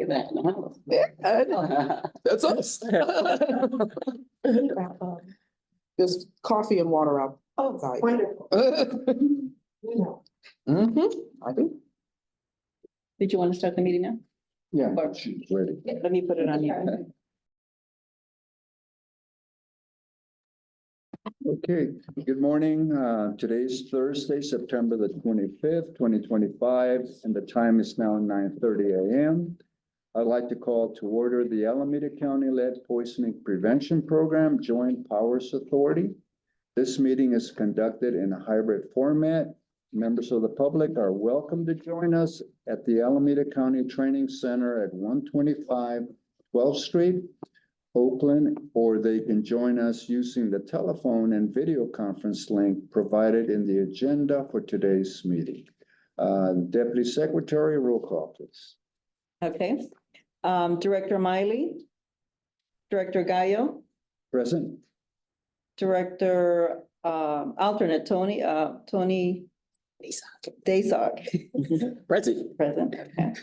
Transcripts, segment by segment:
Yeah, I know. That's us. There's coffee and water out. Oh, outside. wonderful. I do. Did you want to start the meeting now? Yeah, she's ready. Let me put it on here. Okay, good morning. Today's Thursday, September the 25th, 2025, and the time is now 9:30 a.m. I'd like to call to order the Alameda County Lead Poisoning Prevention Program Joint Powers Authority. This meeting is conducted in a hybrid format. Members of the public are welcome to join us at the Alameda County Training Center at 125 12th Street, Oakland, or they can join us using the telephone and video conference link provided in the agenda for today's meeting. Deputy Secretary, roll call, please. Okay. Director Miley, Director Gallo, Present? Director, alternate Tony Daysog. Present. Present, okay.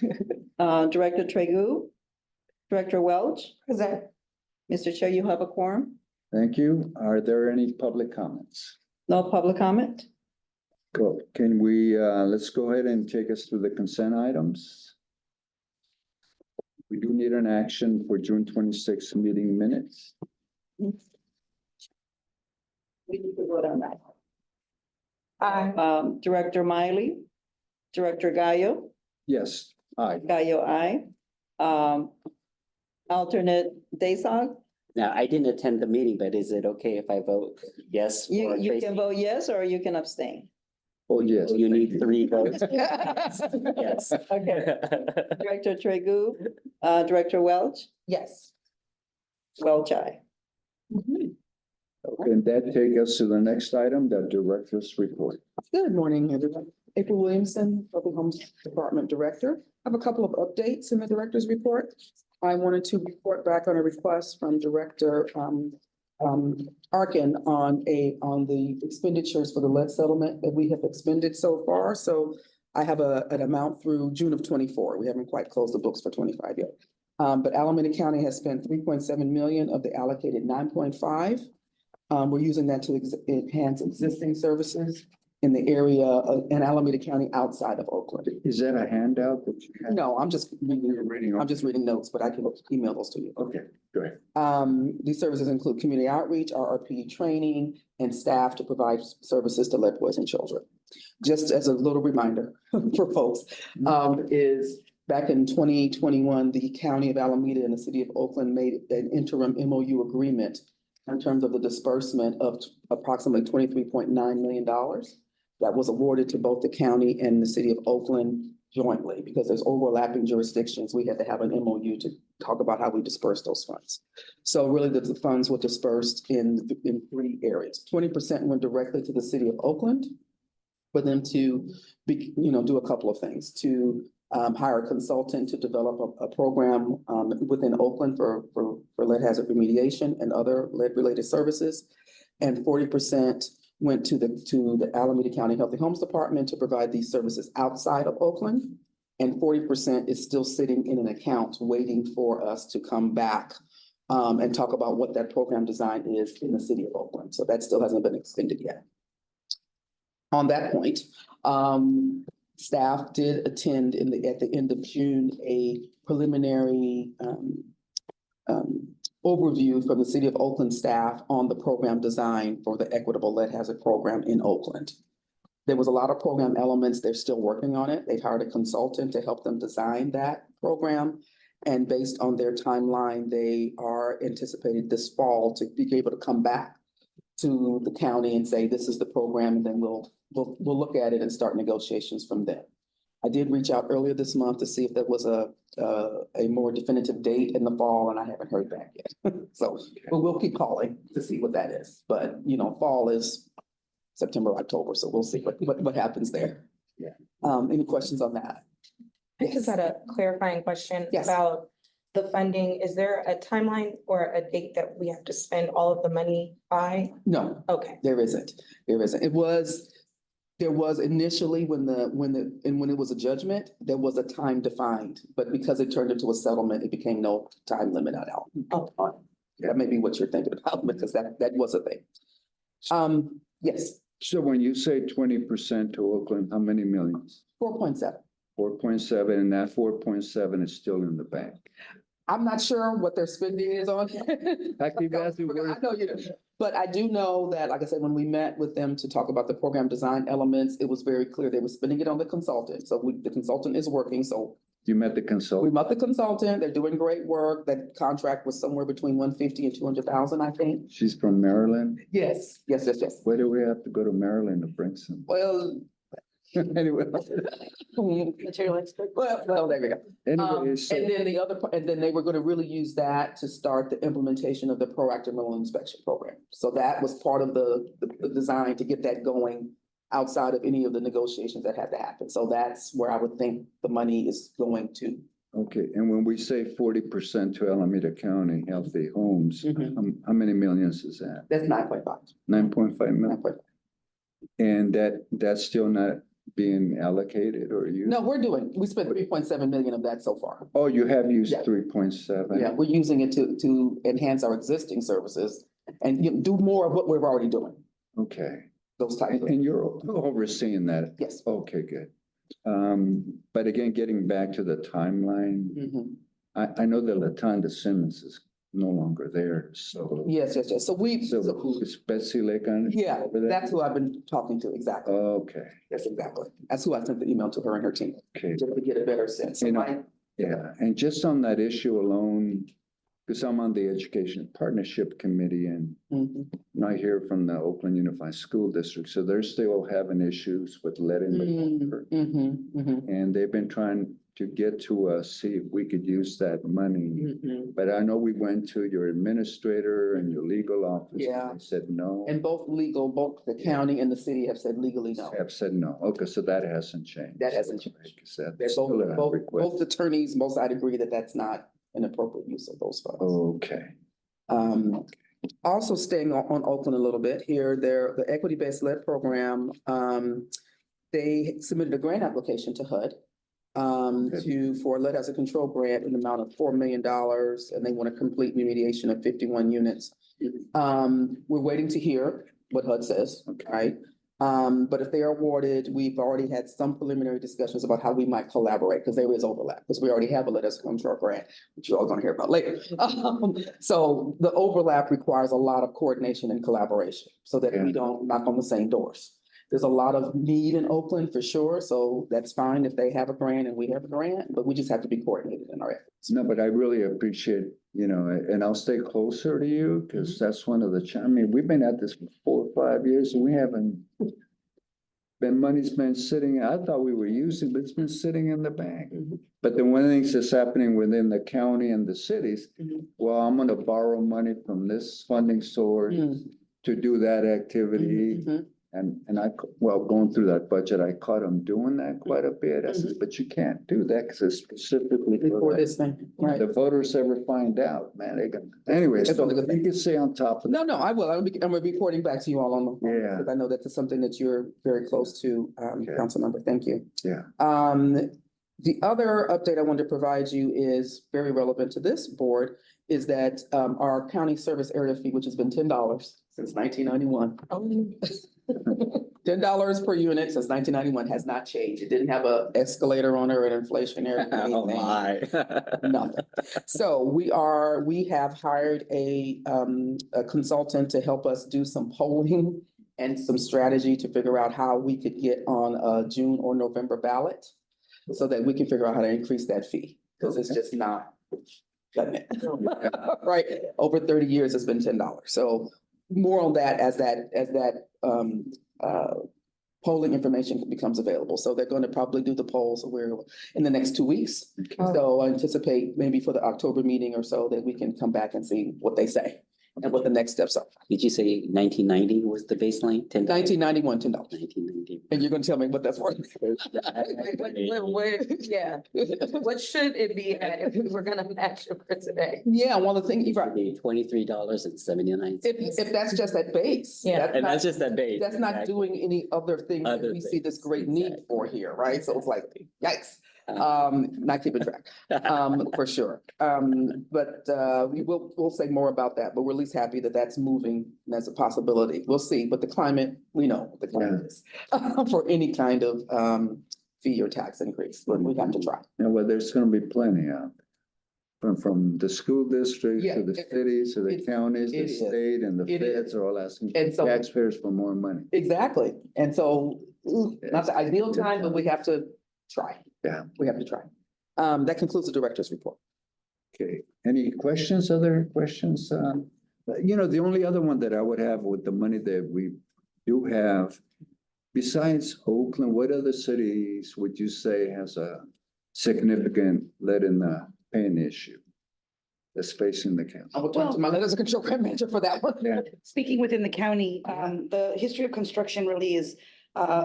Director Tregu, Director Welch. Present. Mr. Chair, you have a quorum? Thank you. Are there any public comments? No public comment? Go, can we, let's go ahead and take us through the consent items. We do need an action for June 26th meeting minutes. We need to vote on that. Aye. Director Miley, Director Gallo, Yes, aye. Gallo, aye. Alternate Daysog, Now, I didn't attend the meeting, but is it okay if I vote yes? for you Tracy? can vote yes, or you can abstain. Oh, yes. You need 3 votes? Yes. Yes. Okay. Director Tregu, Director Welch, Yes. Welch, aye. Okay, and that take us to the next item, the director's report. Good morning, everyone. April Williamson, Public Homes Department Director. I have a couple of updates in the director's report. I wanted to report back on a request from Director Arkin on the expenditures for the lead settlement that we have expended so far. So I have an amount through June of 24. We haven't quite closed the books for 25 yet. But Alameda County has spent 3.7 million of the allocated 9.5. We're using that to enhance existing services in the area of, in Alameda County outside of Oakland. Is that a handout that you have? No, I'm just You're reading, reading. I'm just reading notes, but I can email those to you. Okay, go ahead. These services include community outreach, RRP training, and staff to provide services to lead poisoned children. Just as a little reminder for folks, is back in 2021, the County of Alameda and the City of Oakland made an interim MOU agreement in terms of the disbursement of approximately $23.9 million that was awarded to both the county and the City of Oakland jointly, because there's overlapping jurisdictions. We had to have an MOU to talk about how we disperse those funds. So really the funds were dispersed in 3 areas. 20% went directly to the City of Oakland for them to do a couple of things, to hire a consultant to develop a program within Oakland for lead hazard remediation and other lead related services. And 40% went to the Alameda County Healthy Homes Department to provide these services outside of Oakland. And 40% is still sitting in an account waiting for us to come back and talk about what that program design is in the City of Oakland. So that still hasn't been expended yet. On that point, staff did attend at the end of June a preliminary overview from the City of Oakland staff on the program design for the equitable lead hazard program in Oakland. There was a lot of program elements. They're still working on it. They've hired a consultant to help them design that program. And based on their timeline, they are anticipated this fall to be able to come back to the county and say, this is the program, and then we'll look at it and start negotiations from there. I did reach out earlier this month to see if there was a more definitive date in the fall, and I haven't heard back yet. So, but we'll keep calling to see what that is. But, fall is September, October, so we'll see what happens there. Yeah. Any questions on that? I just had a clarifying question Yes. about the funding. Is there a timeline or a date that we have to spend all of the money by? No, Okay. there isn't. There isn't. It was There was initially when it was a judgment, there was a time defined, but because it turned into a settlement, it became no time limit at all. That may be what you're thinking about, because that was a thing. Yes, So when you say 20% to Oakland, how many millions? 4.7. 4.7, and that 4.7 is still in the bank. I'm not sure what their spending is on. I keep asking I know you do, but I do know that, like I said, when we met with them to talk about the program design elements, it was very clear they were spending it on the consultant. So the consultant is working, so You met the we consultant? met the consultant, they're doing great work. That contract was somewhere between 150 and 200,000, I think. She's from Maryland? Yes. Where do we have to go to Maryland to bring some? Well. Anyway, Material expert. Well, there we go. anyway, so, And then the other, and then they were gonna really use that to start the implementation of the proactive mineral inspection program. So that was part of the design to get that going outside of any of the negotiations that had to happen. So that's where I would think the money is going to. okay, and when we say 40% to Alameda County Healthy Homes, Mhm. how many millions is that? That's 9.5. 9.5 million? 9.5. And that's still not being allocated or used? No, we spent 3.7 million of that so far. Oh, you have used Yeah. 3.7? Yeah, we're using it to enhance our existing services and do more of what we're already doing, Okay, those types of, and you're overseeing that? yes. Okay, good. But again, getting back to the timeline, Mhm. I know that Latanda Simmons is no longer there, so. Yes. So So who is Betsy Lake on? yeah, over there? that's who I've been talking to, exactly. Okay, That's exactly. That's who I sent the email to her and her team, okay, just to get a better sense. So You know, my- yeah, and just on that issue alone, because I'm on the Education Partnership Committee and Mhm. I hear from the Oakland Unified School District, so they're still having issues with letting the water. And they've been trying to get to us, see if we could use that money. But I know we went to your administrator and your legal office. Yeah. They said no. And both the county and the city have said legally no. Have said no. Okay, so that hasn't changed. That hasn't changed. Like I said, They're still a both request. attorneys, both I'd agree that that's not an appropriate use of those funds. Okay, Also staying on Oakland a little bit here, the equity-based lead program, they submitted a grant application to HUD for lead as a control grant in the amount of $4 million, and they want a complete remediation of 51 units. We're waiting to hear what HUD says, right? But if they are awarded, we've already had some preliminary discussions about how we might collaborate, because there is overlap, because we already have a lead as a control grant, which you're all gonna hear about later. So the overlap requires a lot of coordination and collaboration, so that we don't knock on the same doors. There's a lot of need in Oakland for sure, so that's fine if they have a grant and we have a grant, but we just have to be coordinated in our efforts. no, but I really appreciate, and I'll stay closer to you, because that's one of the, I mean, we've been at this for 4 or 5 years and we haven't money's been sitting, I thought we were using, but it's been sitting in the bank. But then one of the things that's happening within the county and the cities, well, I'm gonna borrow money from this funding source to do that activity. And going through that budget, I caught them doing that quite a bit. I said, but you can't do that because it's specifically For for this thing, right? the voters ever find out, man, they can, anyway, That's so one of the good you can stay on top of. No, I will. I'm reporting back to you all on the. Yeah. Because I know that's something that you're very close to, Okay. council member. Thank you. Yeah. The other update I wanted to provide you is very relevant to this board, is that, our county service area fee, which has been $10 since 1991. $10 per unit since 1991 has not changed. It didn't have a escalator on it or an inflationary. Oh, anything. my. Nothing. So we have hired a consultant to help us do some polling and some strategy to figure out how we could get on a June or November ballot, so that we can figure out how to increase that fee, because it's just not cutting it. Right, over 30 years, it's been $10. So more on that as that polling information becomes available. So they're going to probably do the polls in the next 2 weeks. Okay. So I anticipate maybe for the October meeting or so that we can come back and see what they say. and what the next steps are. Did you say 1990 was the baseline? 10? 1991, $10. 1990. And you're gonna tell me what that's worth? Yeah, what should it be at if we're gonna match it for today? Yeah, one of the things, you're right. $23.79. If that's just that base. Yeah. And that's just that base. That's not doing any other things that Other we see this things, great need exactly. for here, right? So it's like, yikes. Uh, Not keeping track, for sure. We'll say more about that, but we're at least happy that that's moving and that's a possibility. We'll see, but the climate, we know what the climate is for any kind of, fee or tax increase, but we have to try. Yeah, well, there's gonna be plenty out there. From the school districts Yeah, to the cities to the it- counties, the it is. state and the It is. feds are all asking And so- taxpayers for more money. Exactly. And so, not the ideal time, but we have to try. Yeah. We have to try. That concludes the director's report. Okay, any questions, other questions? The only other one that I would have with the money that we do have, besides Oakland, what other cities would you say has a significant lead in the paint issue that's facing the county? I will talk to my letters of control grant manager for that one. Yeah. Speaking within the county, the history of construction really is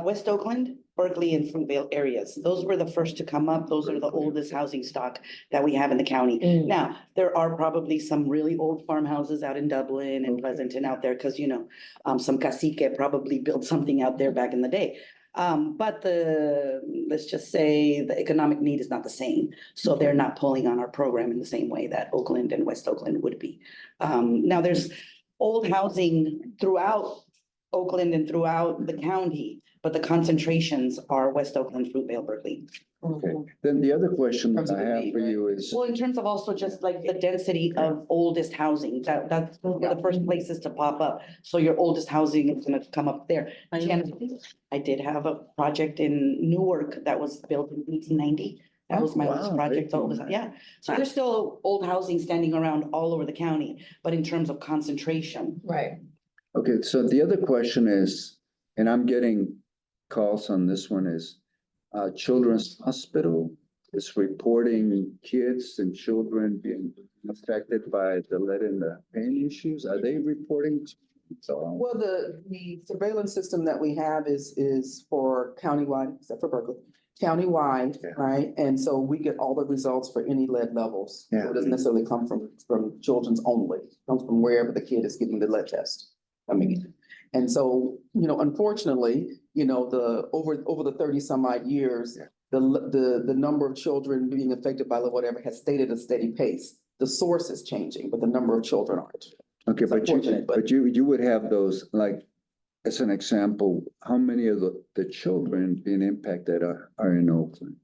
West Oakland, Berkeley, and Fruitvale areas. Those were the first to come up. Those are the oldest housing stock that we have in the county. Now, there are probably some really old farmhouses out in Dublin and Pleasanton out there, because some cacique probably built something out there back in the day. But let's just say the economic need is not the same. So they're not pulling on our program in the same way that Oakland and West Oakland would be. Now, there's old housing throughout Oakland and throughout the county, but the concentrations are West Oakland, Fruitvale, Berkeley. Okay, then the other question that Terms of I the have need, for right? you is, Well, in terms of also just like the density of oldest housing, that's one of the first places to pop up. So your oldest housing is gonna come up there. I did have a project in Newark that was built in 1890. That was my oldest Wow, project, so it was, 1890. yeah. So there's still old housing standing around all over the county, but in terms of concentration. Right. okay, so the other question is, and I'm getting calls on this one is, Children's Hospital is reporting kids and children being affected by the lead in the paint issues. Are they reporting? So, Well, the surveillance system that we have is for countywide, except for Berkeley, countywide, Yeah. right? And so we get all the results for any lead levels. So Yeah. it doesn't necessarily come from children's only, it comes from wherever the kid is getting the lead test. And so, unfortunately, over the 30 some odd years, Yeah. the number of children being affected by whatever has stayed at a steady pace. The source is changing, but the number of children aren't. okay, It's but unfortunate, but- you would have those, like, as an example, how many of the children being impacted are in Oakland?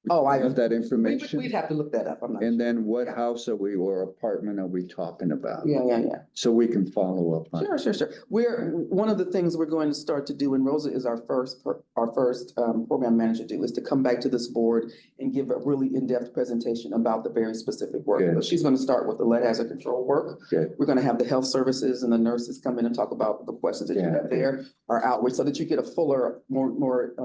Oh, I, Have that we'd information? have to look that up. I'm not. And then what house are we or apartment are we talking about? Yeah. So we can follow up on. Sure. One of the things we're going to start to do, and Rosa is our first program manager is to come back to this board and give a really in-depth presentation about the very specific work. Good. So she's going to start with the lead hazard control work. Good. We're going to have the health services and the nurses come in and talk about the questions that you Yeah. have there, our outreach, so that you get a fuller, more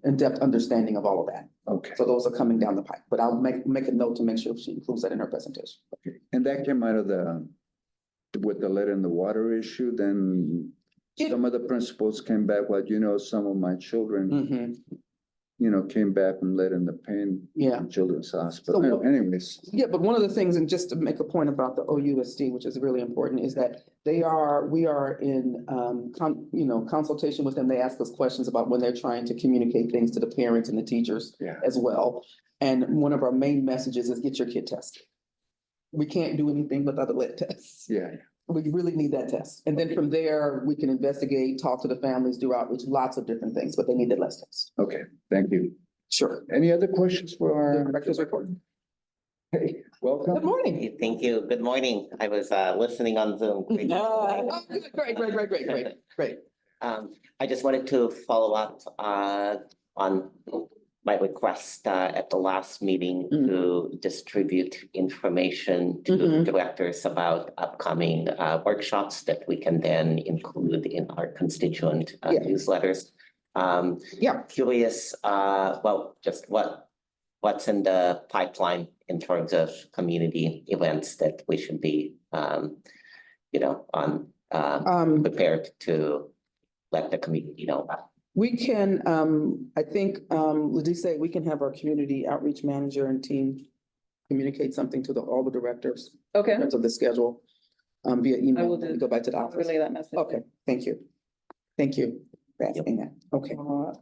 in-depth understanding of all of that. Okay, So those are coming down the pipe, but I'll make a note to make sure she includes that in her presentation. okay. And that came out of with the lead in the water issue, then It- some of the principals came back, well, some of my children, Mm-hmm. came back from lead in the pain. Yeah. in Children's Hospital. So- Anyways, Yeah, but one of the things, and just to make a point about the OUSD, which is really important, is that we are in, consultation with them. They ask us questions about when they're trying to communicate things to the parents and the teachers yeah, as well. And one of our main messages is get your kid tested. We can't do anything without the lead tests. yeah. We really need that test. And then from there, we can investigate, talk to the families, do outreach, lots of different things, but they need the lead test. Okay, thank you. Sure. Any other questions for The our director's report. Hey, welcome. Good morning. Thank you. Good morning. I was listening on Zoom. Great. Oh, good. Great. I just wanted to follow up on my request at the last meeting to distribute information to Mhm. directors about upcoming workshops that we can then include in our constituent Yeah. newsletters. Yeah. Curious, just what's in the pipeline in terms of community events that we should be prepared to let the community know about. We can, I think, Ladise, we can have our community outreach manager and team communicate something to all the directors Okay. in terms of the schedule, via email. will do- We go back to the office. Relay that message. Okay, thank you. Thank you for asking that. Okay.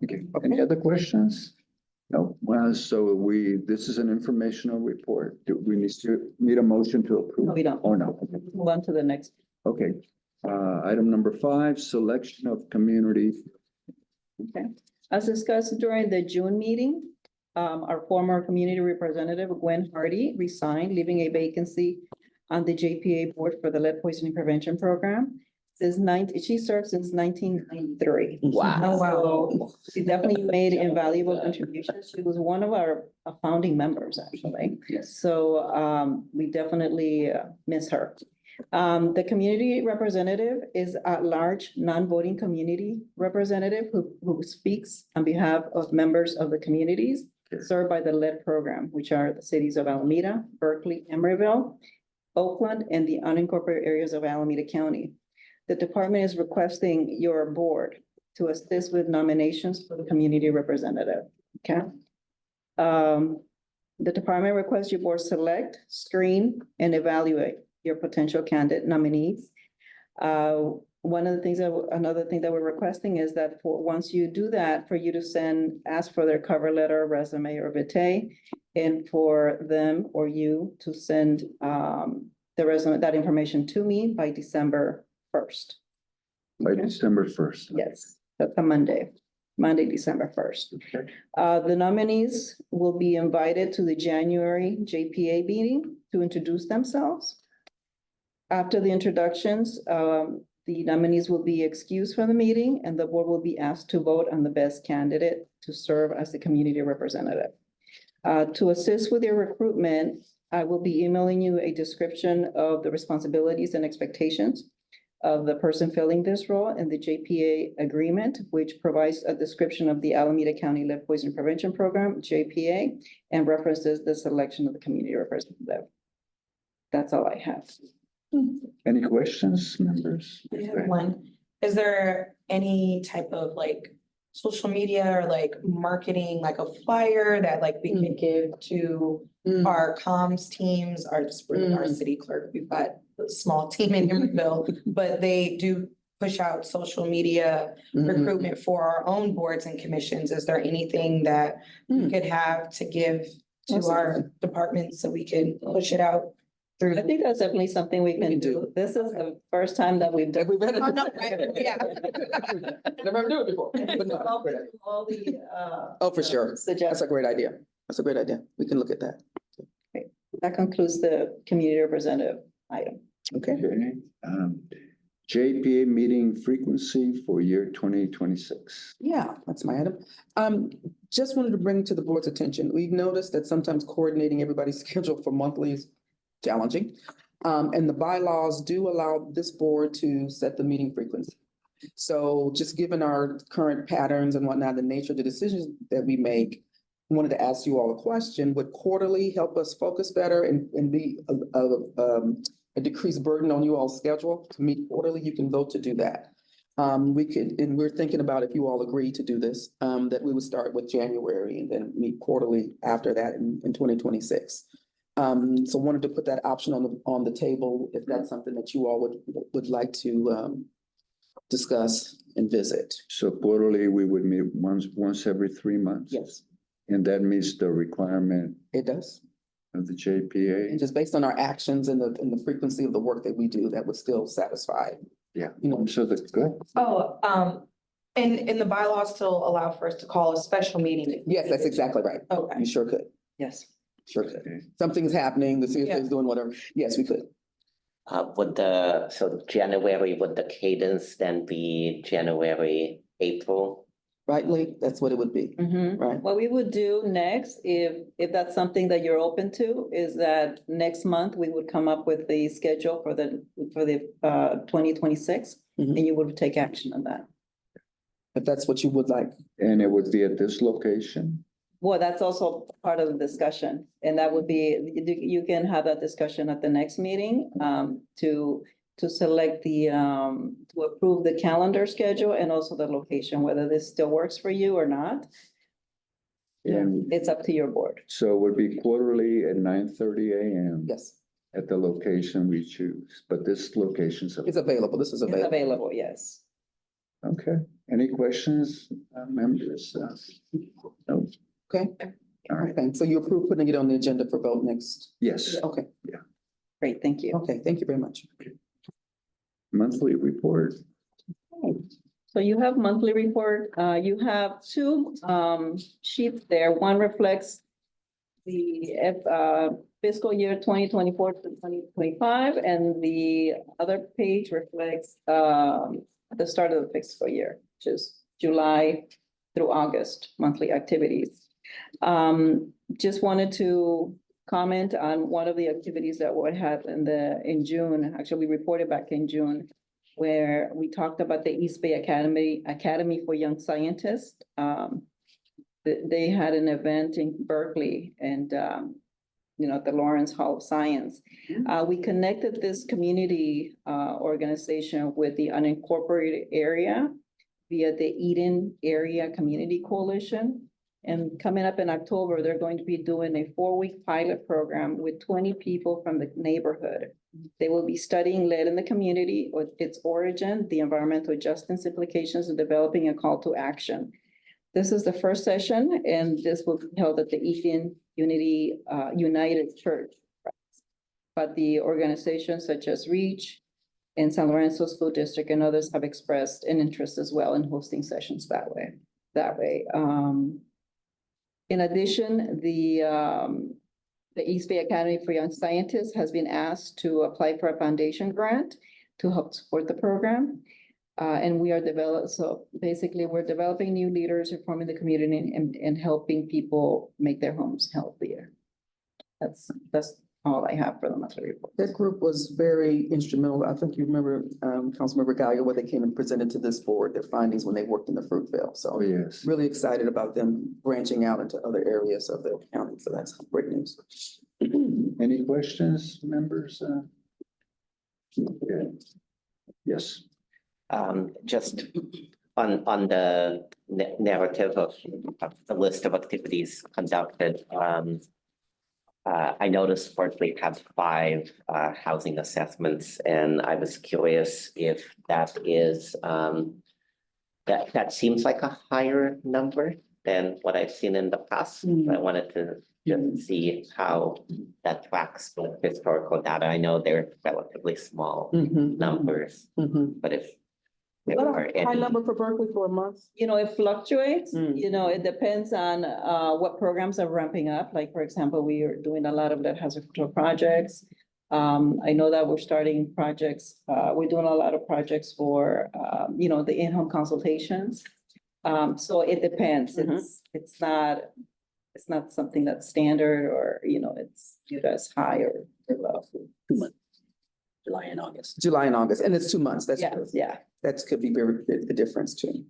Okay, any other questions? No, well, so this is an informational report. Do we need a motion to approve? No, we don't. Or no? Move on to the next. Okay, item number 5, selection of community. Okay. As discussed during the June meeting, our former community representative, Gwen Hardy, resigned, leaving a vacancy on the JPA board for the lead poisoning prevention program. She served since 1993. Oh, wow. So she definitely made invaluable contributions. She was one of our founding members, actually. Yes. So we definitely miss her. The community representative is at large, non-voting community representative who speaks on behalf of members of the communities served by the lead program, which are the cities of Alameda, Berkeley, Emeryville, Oakland, and the unincorporated areas of Alameda County. The department is requesting your board to assist with nominations for the community representative, okay? The department requests your board select, screen, and evaluate your potential candidate nominees. Another thing that we're requesting is that once you do that, for you to ask for their cover letter, resume, or vitae, and for them or you to send the resume, that information to me by December 1st. By December 1st. Yes, that's a Monday, December 1st. Okay. The nominees will be invited to the January JPA meeting to introduce themselves. After the introductions, the nominees will be excused from the meeting and the board will be asked to vote on the best candidate to serve as the community representative. To assist with your recruitment, I will be emailing you a description of the responsibilities and expectations of the person filling this role in the JPA agreement, which provides a description of the Alameda County Lead Poisoning Prevention Program, JPA, and references the selection of the community representative. That's all I have. Any questions, members? I have one. Is there any type of like social media or like marketing, like a flyer that like we can give to our comms teams, our city clerk? We've got a small team in Emeryville, but they do push out social media recruitment for our own boards and commissions. Is there anything that we could have to give to our departments so we can push it out? I think that's definitely something we can do. This is the first time that we've done. Oh, no, yeah. Never do it before. But no, great idea. All the, Oh, for sure. That's suggestions. a great idea. That's a great idea. We can look at that. That concludes the community representative item. Okay. Okay, JPA meeting frequency for year 2026. Yeah, that's my item. Just wanted to bring to the board's attention, we've noticed that sometimes coordinating everybody's schedule for monthly is challenging. And the bylaws do allow this board to set the meeting frequency. So just given our current patterns and whatnot, the nature of the decisions that we make, I wanted to ask you all a question. Would quarterly help us focus better and be a decreased burden on you all's schedule to meet quarterly? You can vote to do that. We could, and we're thinking about, if you all agree to do this, that we would start with January and then meet quarterly after that in 2026. So wanted to put that option on the table if that's something that you all would like to discuss and visit. So quarterly, we would meet once every 3 months. Yes, And that meets the requirement it does. of the JPA. And just based on our actions and the frequency of the work that we do, that would still satisfy. Yeah, You know, so that's good. And the bylaws still allow for us to call a special meeting. yes, that's exactly right. Okay. You sure could. Yes. Sure could. Okay. Something's happening, the CSA Yeah. is doing whatever. Yes, we could. January, would the cadence then be January, April? Right, Lee? That's what it would be, right? What we would do next, if that's something that you're open to, is that next month we would come up with the schedule for the 2026, Mhm. and you would take action on that. If that's what you would like. And it would be at this location. Well, that's also part of the discussion, and that would be, you can have that discussion at the next meeting, to to select to approve the calendar schedule and also the location, whether this still works for you or not. And It's up to your board. so it would be quarterly at 9:30 a.m. Yes, at the location we choose, but this location's. it's available. This is It's available. available, yes. Okay, any questions, members? No, Okay. all right, Okay, so you approve putting it on the agenda for vote next? yes, Okay, Great, thank you. okay, thank you very much. monthly report. So you have monthly report, you have two sheets there. One reflects the fiscal year 2024 to 2025, and the other page reflects the start of the fiscal year, which is July through August, monthly activities. Just wanted to comment on one of the activities that we had in June, actually we reported back in June, where we talked about the East Bay Academy for Young Scientists. They had an event in Berkeley and, at the Lawrence Hall of Science. We connected this community organization with the unincorporated area via the Eden Area Community Coalition. And coming up in October, they're going to be doing a 4-week pilot program with 20 people from the neighborhood. They will be studying lead in the community, with its origin, the environmental justice implications, and developing a call to action. This is the first session, and this will be held at the Eden United Church. But the organizations such as REACH and San Lorenzo School District and others have expressed an interest as well in hosting sessions that way. In addition, the East Bay Academy for Young Scientists has been asked to apply for a foundation grant to help support the program. And we are we're developing new leaders, reforming the community and helping people make their homes healthier. That's all I have for the monthly report. That group was very instrumental. I think you remember, Councilmember Gallagher, where they came and presented to this board their findings when they worked in the Fruitvale. So Oh, yes. really excited about them branching out into other areas of the county. So that's great news. Any questions, members? Okay. Yes. Just on the narrative of the list of activities conducted, I noticed Berkeley had 5 housing assessments, and I was curious if that is that seems like a higher number than what I've seen in the past. I wanted to just see how that tracks with historical data. I know they're relatively small numbers, but if there are High any. number for Berkeley for a month? It fluctuates, Mm. It depends on what programs are ramping up. Like, for example, we are doing a lot of lead hazard control projects. I know that we're starting projects, we're doing a lot of projects for, the in-home consultations. So it depends. It's not something that's standard or, it's viewed as high or low. 2 months. July and August. July and August, and it's 2 months. That's Yeah, true. yeah. That could be the difference too.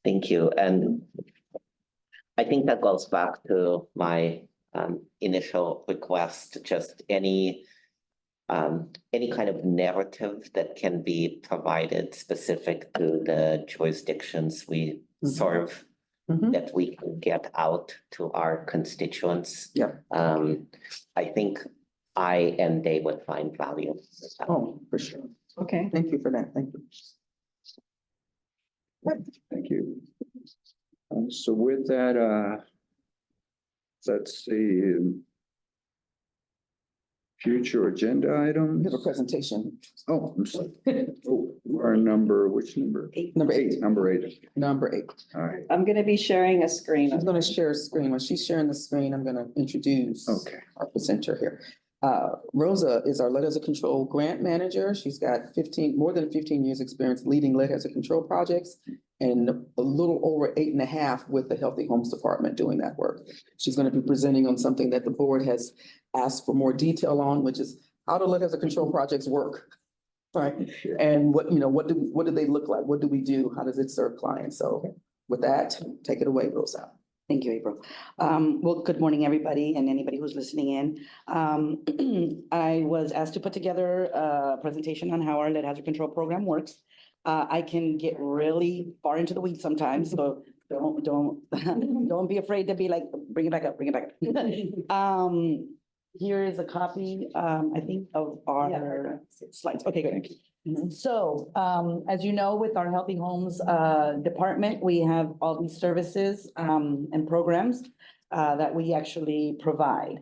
Thank you. And I think that goes back to my initial request, just any kind of narrative that can be provided specific to the jurisdictions we serve, that we can get out to our constituents. Yeah. I think I and they would find value. Oh, for sure. Okay. Thank you for that. Thank you. Thank you. So with that, let's see. Future agenda We items. have a presentation. Oh, I'm sorry. Oh, our number, which number? Number 8. Number 8. Number 8. All right, I'm gonna be sharing a screen. I'm going to share a screen. When she's sharing the screen, I'm going to introduce okay. our presenter here. Rosa is our lead hazard control grant manager. She's got more than 15 years experience leading lead hazard control projects and a little over 8.5 with the Healthy Homes Department doing that work. She's going to be presenting on something that the board has asked for more detail on, which is how do lead hazard control projects work? Right? And what do they look like? What do we do? How does it serve clients? So with that, take it away, Rosa. Thank you, April. Well, good morning, everybody, and anybody who's listening in. I was asked to put together a presentation on how our lead hazard control program works. I can get really far into the weeds sometimes, so don't be afraid to be like, bring it back up, bring it back up. Here is a copy, I think, of our slides. Okay, good. So, as you know, with our Healthy Homes department, we have all these services and programs that we actually provide.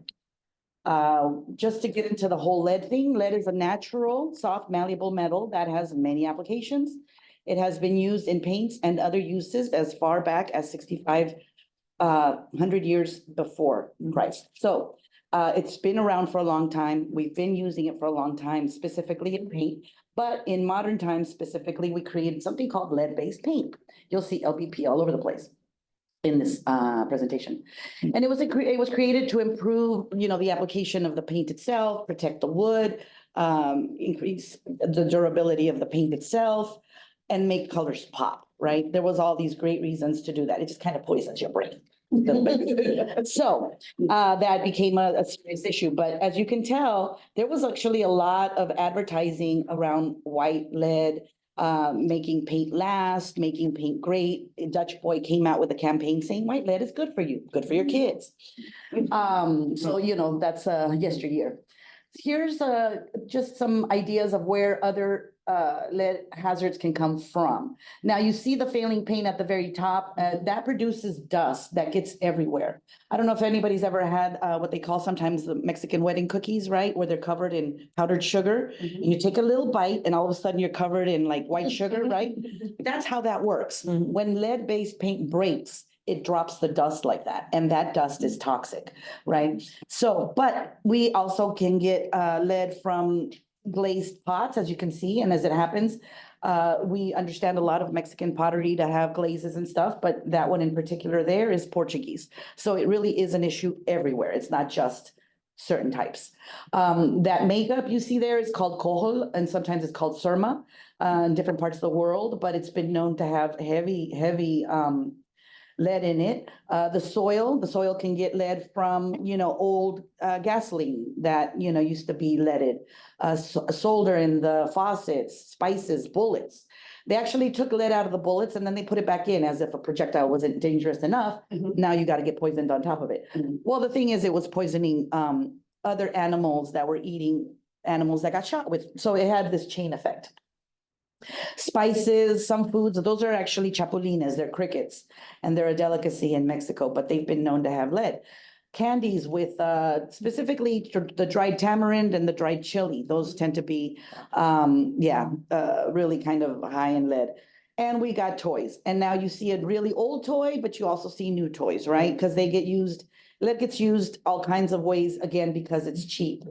Just to get into the whole lead thing, lead is a natural, soft, malleable metal that has many applications. It has been used in paints and other uses as far back as 6,500 years before Christ. So it's been around for a long time. We've been using it for a long time, specifically in paint. But in modern times, specifically, we created something called lead-based paint. You'll see LBP all over the place in this presentation. And it was created to improve, the application of the paint itself, protect the wood, increase the durability of the paint itself, and make colors pop, right? There was all these great reasons to do that. It just kind of poisons your brain. So that became a serious issue. But as you can tell, there was actually a lot of advertising around white lead, making paint last, making paint great. Dutch Boy came out with a campaign saying white lead is good for you, good for your kids. So, that's yesteryear. Here's just some ideas of where other lead hazards can come from. Now you see the failing paint at the very top, that produces dust that gets everywhere. I don't know if anybody's ever had what they call sometimes the Mexican wedding cookies, right? Where they're covered in powdered sugar. And you take a little bite and all of a sudden you're covered in like white sugar, right? That's how that works. When lead-based paint breaks, it drops the dust like that, and that dust is toxic, right? So, but we also can get lead from glazed pots, as you can see, and as it happens, we understand a lot of Mexican pottery to have glazes and stuff, but that one in particular there is Portuguese. So it really is an issue everywhere. It's not just certain types. That makeup you see there is called kohol, and sometimes it's called surma in different parts of the world, but it's been known to have heavy lead in it. The soil can get lead from, old gasoline that, used to be leaded. Solder in the faucets, spices, bullets. They actually took lead out of the bullets and then they put it back in as if a projectile wasn't dangerous enough. Now you got to get poisoned on top of it. Well, the thing is, it was poisoning other animals that were eating animals that got shot with. So it had this chain effect. Spices, some foods, those are actually chapulines, they're crickets, and they're a delicacy in Mexico, but they've been known to have lead. Candies with specifically the dried tamarind and the dried chili, those tend to be, really kind of high in lead. And we got toys, and now you see a really old toy, but you also see new toys, right? Because lead gets used all kinds of ways, again, because it's cheap.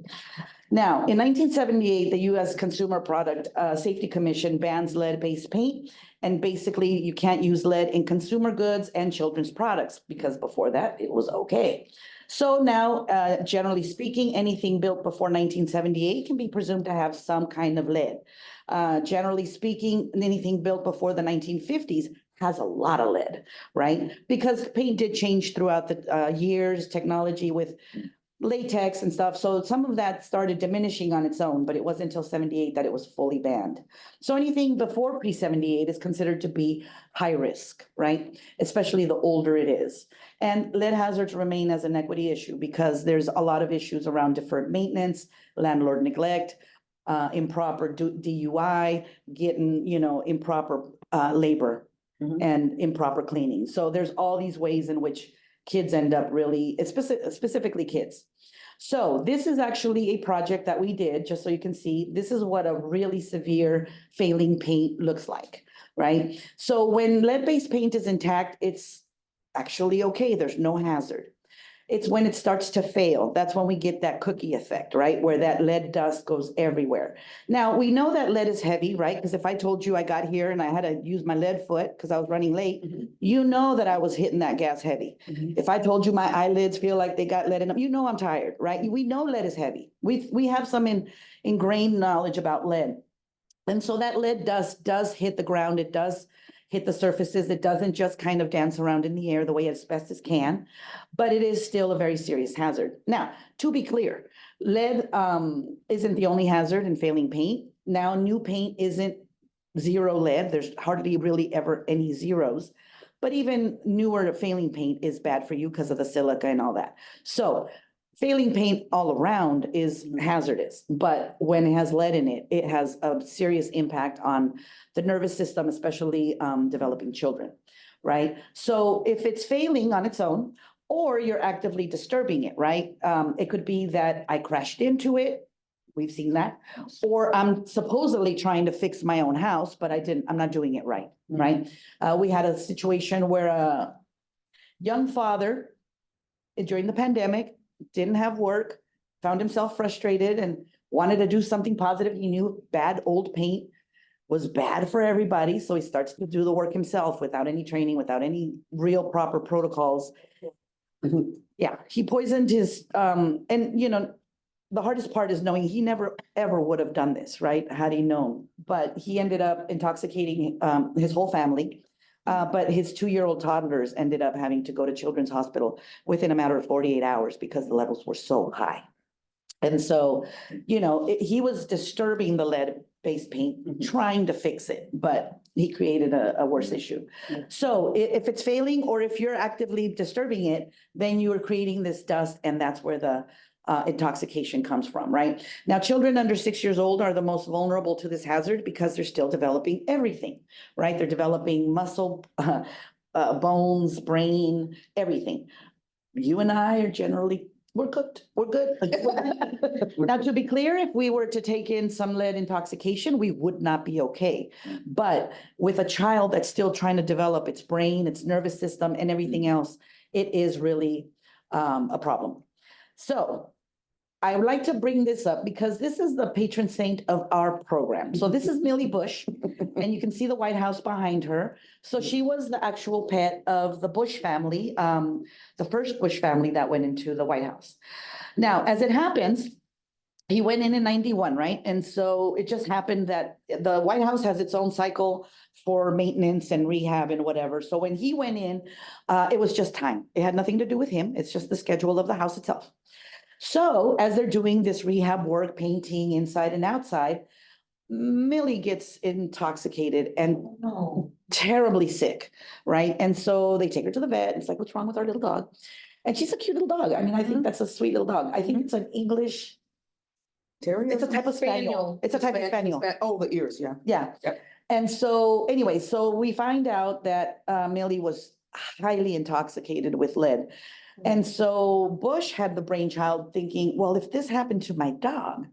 Now, in 1978, the U.S. Consumer Product Safety Commission bans lead-based paint. And basically, you can't use lead in consumer goods and children's products because before that, it was okay. So now, generally speaking, anything built before 1978 can be presumed to have some kind of lead. Generally speaking, anything built before the 1950s has a lot of lead, right? Because paint did change throughout the years, technology with latex and stuff. So some of that started diminishing on its own, but it wasn't until 78 that it was fully banned. So anything before pre-78 is considered to be high risk, right? Especially the older it is. And lead hazards remain as an equity issue because there's a lot of issues around deferred maintenance, landlord neglect, improper DUI, getting, improper labor and improper cleaning. So there's all these ways in which kids end up really, specifically kids. So this is actually a project that we did, just so you can see, this is what a really severe failing paint looks like, right? So when lead-based paint is intact, it's actually okay, there's no hazard. It's when it starts to fail, that's when we get that cookie effect, right? Where that lead dust goes everywhere. Now, we know that lead is heavy, right? Because if I told you I got here and I had to use my lead foot because I was running late, you know that I was hitting that gas heavy. If I told you my eyelids feel like they got lead in them, you know I'm tired, right? We know lead is heavy. We have some ingrained knowledge about lead. And so that lead dust does hit the ground. It does hit the surfaces. It doesn't just kind of dance around in the air the way asbestos can, but it is still a very serious hazard. Now, to be clear, lead isn't the only hazard in failing paint. Now, new paint isn't zero lead. There's hardly really ever any zeros. But even newer failing paint is bad for you because of the silica and all that. So failing paint all around is hazardous, but when it has lead in it, it has a serious impact on the nervous system, especially developing children, right? So if it's failing on its own, or you're actively disturbing it, right? It could be that I crashed into it. We've seen that. Or I'm supposedly trying to fix my own house, but I'm not doing it right, right? We had a situation where a young father during the pandemic didn't have work, found himself frustrated and wanted to do something positive. He knew bad old paint was bad for everybody. So he starts to do the work himself without any training, without any real proper protocols. Yeah, he poisoned his, and you know, the hardest part is knowing he never, ever would have done this, right? Had he known, but he ended up intoxicating, his whole family. But his 2-year-old toddlers ended up having to go to Children's Hospital within a matter of 48 hours because the levels were so high. And so, you know, he was disturbing the lead-based paint, trying to fix it, but he created a worse issue. So if it's failing or if you're actively disturbing it, then you are creating this dust, and that's where the intoxication comes from, right? Now, children under 6 years old are the most vulnerable to this hazard because they're still developing everything, right? They're developing muscle, bones, brain, everything. You and I are generally, we're cooked, we're good. Now, to be clear, if we were to take in some lead intoxication, we would not be okay. But with a child that's still trying to develop its brain, its nervous system, and everything else, it is really a problem. So I would like to bring this up because this is the patron saint of our program. So this is Millie Bush, and you can see the White House behind her. So she was the actual pet of the Bush family, the first Bush family that went into the White House. Now, as it happens, he went in 91, right? And so it just happened that the White House has its own cycle for maintenance and rehab and whatever. So when he went in, it was just time. It had nothing to do with him. It's just the schedule of the house itself. So as they're doing this rehab work, painting inside and outside, Millie gets intoxicated and terribly sick, right? And so they take her to the vet. It's like, what's wrong with our little dog? And she's a cute little dog. I mean, I think that's a sweet little dog. I think it's an English Terrier? It's a type of spaniel. It's a type of spaniel. Oh, the ears, yeah. Yeah. Yep. And so anyway, so we find out that Millie was highly intoxicated with lead. And so Bush had the brainchild thinking, well, if this happened to my dog,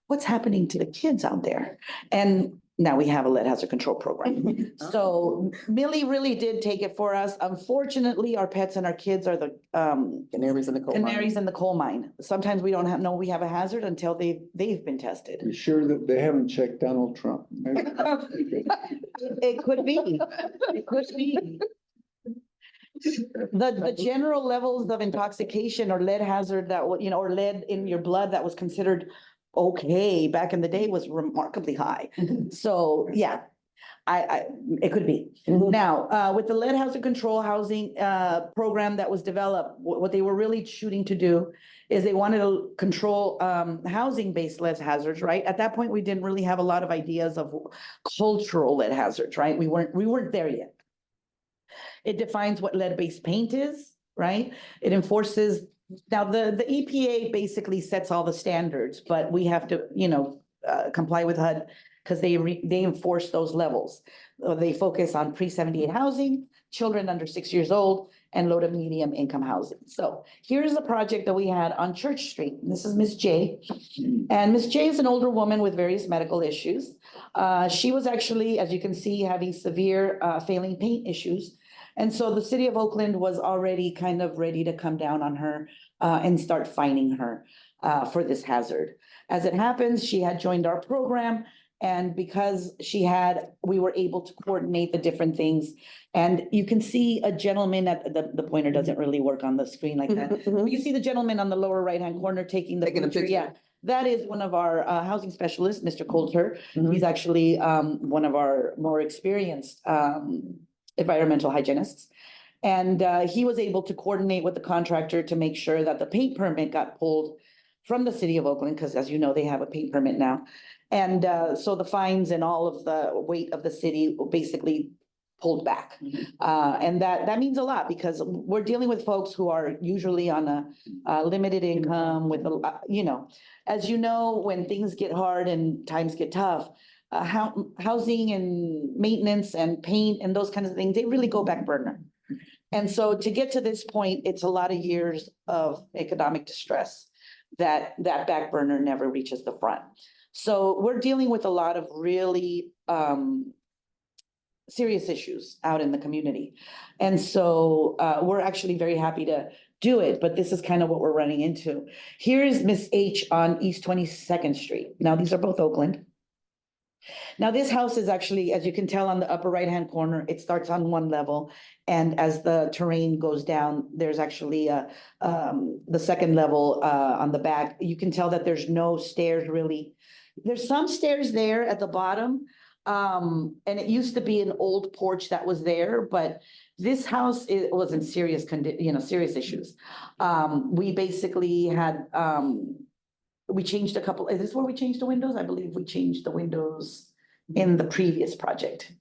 what's happening to the kids out there? And now we have a lead hazard control program. So Millie really did take it for us. Unfortunately, our pets and our kids are the Canaries in the coal mine. canaries in the coal mine. Sometimes we don't know we have a hazard until they've been tested. You sure that they haven't checked Donald Trump? It could be, it could be. The general levels of intoxication or lead hazard that, you know, or lead in your blood that was considered okay back in the day was remarkably high. So, yeah, it could be. Now, with the lead hazard control housing program that was developed, what they were really shooting to do is they wanted to control housing-based lead hazards, right? At that point, we didn't really have a lot of ideas of cultural lead hazards, right? We weren't there yet. It defines what lead-based paint is, right? It enforces, now the EPA basically sets all the standards, but we have to, you know, comply with HUD because they enforce those levels. They focus on pre-78 housing, children under 6 years old, and low to medium income housing. So here's a project that we had on Church Street. This is Miss J. And Miss J is an older woman with various medical issues. She was actually, as you can see, having severe failing paint issues. And so the city of Oakland was already kind of ready to come down on her and start fining her for this hazard. As it happens, she had joined our program, and because we were able to coordinate the different things. And you can see a gentleman at the pointer doesn't really work on the screen like that. But you see the gentleman on the lower right-hand corner taking the picture. Yeah, that is one of our housing specialists, Mr. Coulter. He's actually one of our more experienced environmental hygienists. And he was able to coordinate with the contractor to make sure that the paint permit got pulled from the city of Oakland, because as you know, they have a paint permit now. And so the fines and all of the weight of the city basically pulled back. And that means a lot, because we're dealing with folks who are usually on a limited income with, as you know, when things get hard and times get tough, housing and maintenance and paint and those kinds of things, they really go back burner. And so to get to this point, it's a lot of years of economic distress that back burner never reaches the front. So we're dealing with a lot of really serious issues out in the community. And so we're actually very happy to do it, but this is kind of what we're running into. Here is Miss H on East 22nd Street. Now, these are both Oakland. Now, this house is actually, as you can tell on the upper right-hand corner, it starts on one level. And as the terrain goes down, there's actually the second level on the back. You can tell that there's no stairs really. There's some stairs there at the bottom. And it used to be an old porch that was there, but this house, it was in serious serious issues. We basically had, we changed a couple, is this where we changed the windows? I believe we changed the windows in the previous project.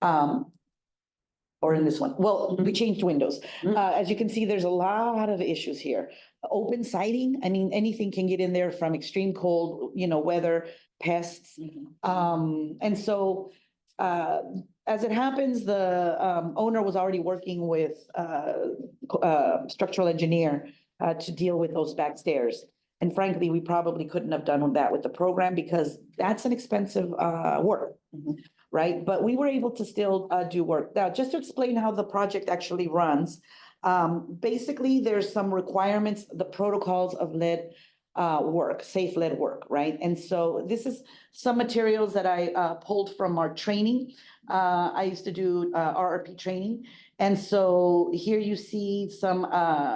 Or in this one. Well, we changed windows. As you can see, there's a lot of issues here. Open siding, I mean, anything can get in there, from extreme cold, weather, pests. And so, as it happens, the owner was already working with structural engineer to deal with those back stairs. And frankly, we probably couldn't have done that with the program, because that's an expensive work. Right? But we were able to still do work. Now, just to explain how the project actually runs, basically there's some requirements, the protocols of lead work, safe lead work, right? And so this is some materials that I pulled from our training. I used to do RRP training. And so here you see some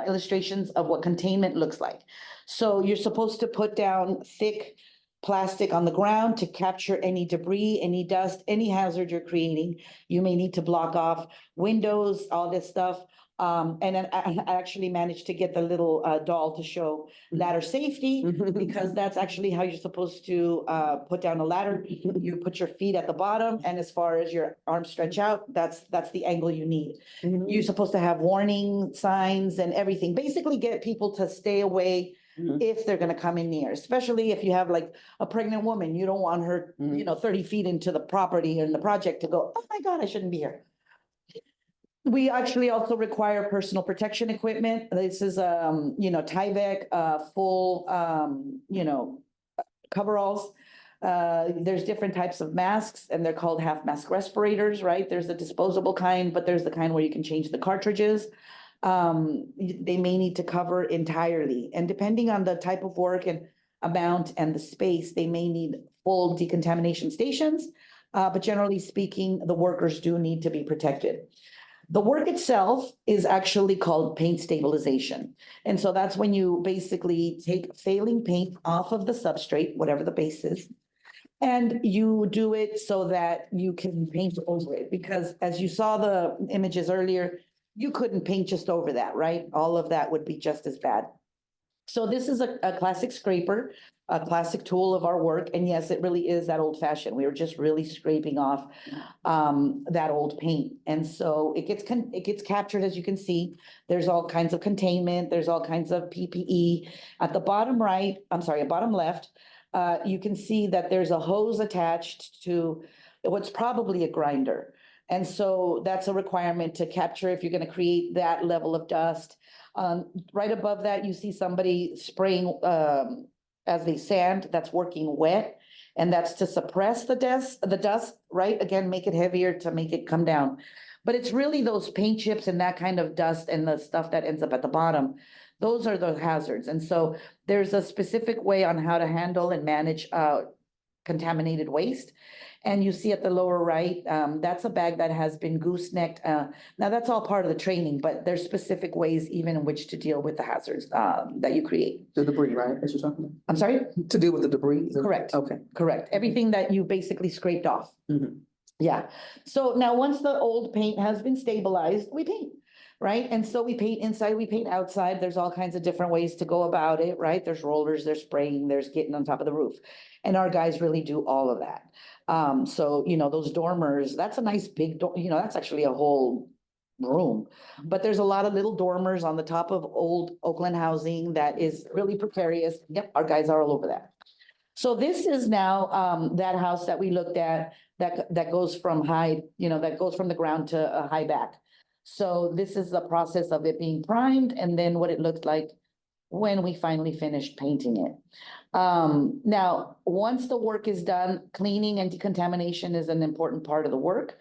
illustrations of what containment looks like. So you're supposed to put down thick plastic on the ground to capture any debris, any dust, any hazard you're creating. You may need to block off windows, all this stuff. And then I actually managed to get the little doll to show ladder safety, because that's actually how you're supposed to put down a ladder. You put your feet at the bottom, and as far as your arms stretch out, that's the angle you need. You're supposed to have warning signs and everything. Basically get people to stay away if they're gonna come in near, especially if you have like a pregnant woman. You don't want her, 30 feet into the property and the project to go, oh my God, I shouldn't be here. We actually also require personal protection equipment. This is, Tyvek, full, coveralls. There's different types of masks, and they're called half mask respirators, right? There's the disposable kind, but there's the kind where you can change the cartridges. They may need to cover entirely, and depending on the type of work and amount and the space, they may need full decontamination stations. But generally speaking, the workers do need to be protected. The work itself is actually called paint stabilization. And so that's when you basically take failing paint off of the substrate, whatever the base is, and you do it so that you can paint over it. Because as you saw the images earlier, you couldn't paint just over that, right? All of that would be just as bad. So this is a classic scraper, a classic tool of our work. And yes, it really is that old fashioned. We were just really scraping off that old paint. And so it gets captured, as you can see. There's all kinds of containment. There's all kinds of PPE. At the bottom right, bottom left, you can see that there's a hose attached to what's probably a grinder. And so that's a requirement to capture if you're going to create that level of dust. Right above that, you see somebody spraying as they sand, that's working wet. And that's to suppress the dust, right? Again, make it heavier to make it come down. But it's really those paint chips and that kind of dust and the stuff that ends up at the bottom. Those are the hazards. And so there's a specific way on how to handle and manage contaminated waste. And you see at the lower right, that's a bag that has been goosenecked. Now that's all part of the training, but there's specific ways even in which to deal with the hazards that you create. The debris, right, as you're talking about? I'm sorry? To deal with the debris? Correct. Okay. Correct. Everything that you basically scraped off. Yeah, so now once the old paint has been stabilized, we paint, right? And so we paint inside, we paint outside. There's all kinds of different ways to go about it, right? There's rollers, there's spraying, there's getting on top of the roof. And our guys really do all of that. So, you know, those dormers, that's a nice big door, you know, that's actually a whole room. But there's a lot of little dormers on the top of old Oakland housing that is really precarious. Yep, our guys are all over that. So this is now that house that we looked at that goes from high, you know, that goes from the ground to a high back. So this is the process of it being primed and then what it looked like when we finally finished painting it. Now, once the work is done, cleaning and decontamination is an important part of the work,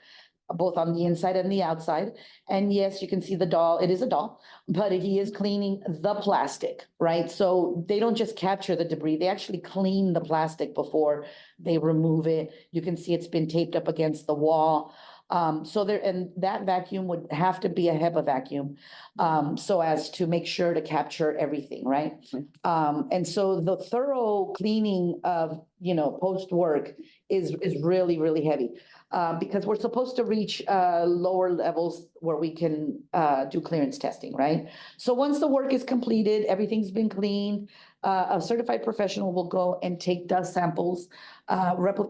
both on the inside and the outside. And yes, you can see the doll, it is a doll, but he is cleaning the plastic, right? So they don't just capture the debris, they actually clean the plastic before they remove it. You can see it's been taped up against the wall. So there, and that vacuum would have to be a HEPA vacuum, so as to make sure to capture everything, right? And so the thorough cleaning of, you know, post work is really, really heavy. Because we're supposed to reach lower levels where we can do clearance testing, right? So once the work is completed, everything's been cleaned, a certified professional will go and take dust samples.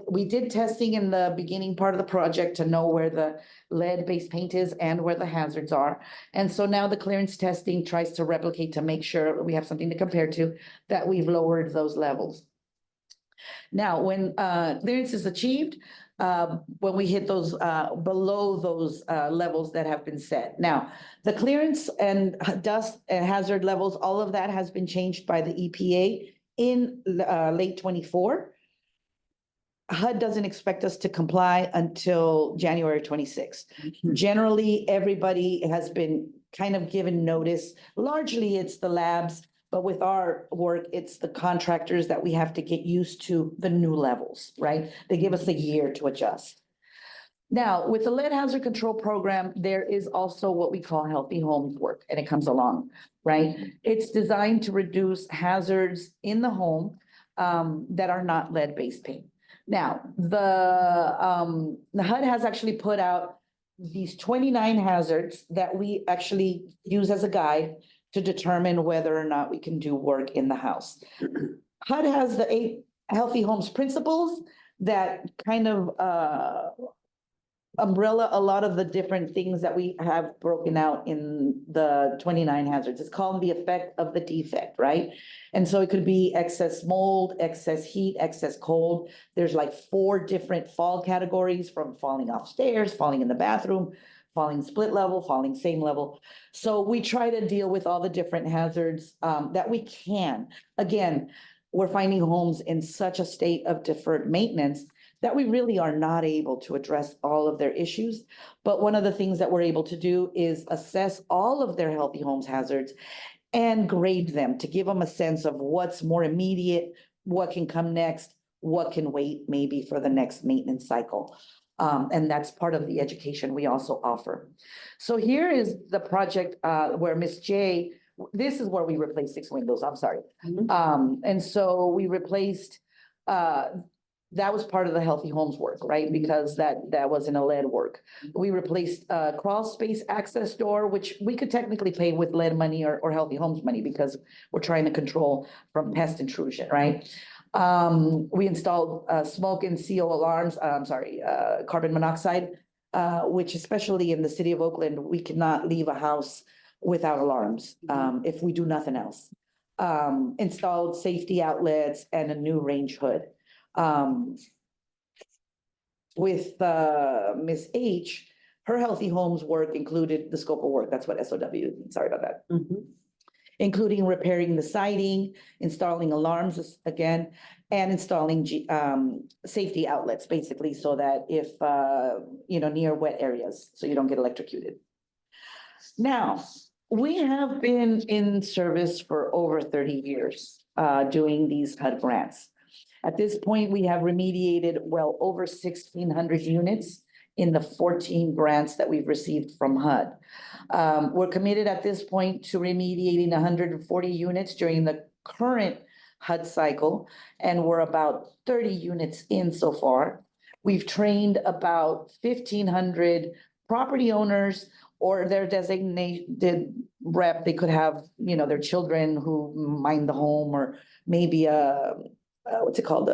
We did testing in the beginning part of the project to know where the lead-based paint is and where the hazards are. And so now the clearance testing tries to replicate to make sure we have something to compare to, that we've lowered those levels. Now, when clearance is achieved, when we hit those below those levels that have been set. Now, the clearance and dust and hazard levels, all of that has been changed by the EPA in late 24. HUD doesn't expect us to comply until January 26. Generally, everybody has been kind of given notice. Largely, it's the labs. But with our work, it's the contractors that we have to get used to the new levels, right? They give us a year to adjust. Now, with the lead hazard control program, there is also what we call healthy homes work, and it comes along, right? It's designed to reduce hazards in the home that are not lead-based paint. Now, the HUD has actually put out these 29 hazards that we actually use as a guide to determine whether or not we can do work in the house. HUD has the 8 healthy homes principles that kind of umbrella a lot of the different things that we have broken out in the 29 hazards. It's called the effect of the defect, right? And so it could be excess mold, excess heat, excess cold. There's like 4 different fall categories, from falling off stairs, falling in the bathroom, falling split level, falling same level. So we try to deal with all the different hazards that we can. Again, we're finding homes in such a state of deferred maintenance that we really are not able to address all of their issues. But one of the things that we're able to do is assess all of their healthy homes hazards and grade them to give them a sense of what's more immediate, what can come next, what can wait maybe for the next maintenance cycle. And that's part of the education we also offer. So here is the project where Miss J, this is where we replaced 6 windows, I'm sorry. And so we replaced, that was part of the healthy homes work, right? Because that wasn't a lead work. We replaced a crawl space access door, which we could technically pay with lead money or healthy homes money, because we're trying to control from pest intrusion, right? We installed smoke and CO alarms, carbon monoxide, which especially in the city of Oakland, we cannot leave a house without alarms if we do nothing else. Installed safety outlets and a new range hood. With Miss H, her healthy homes work included the scope of work. That's what SOW, sorry about that. Including repairing the siding, installing alarms again, and installing safety outlets, basically, so that if, near wet areas, so you don't get electrocuted. Now, we have been in service for over 30 years doing these HUD grants. At this point, we have remediated well over 1,600 units in the 14 grants that we've received from HUD. We're committed at this point to remediating 140 units during the current HUD cycle, and we're about 30 units in so far. We've trained about 1,500 property owners or their designated rep. They could have, you know, their children who mind the home, or maybe what's it called?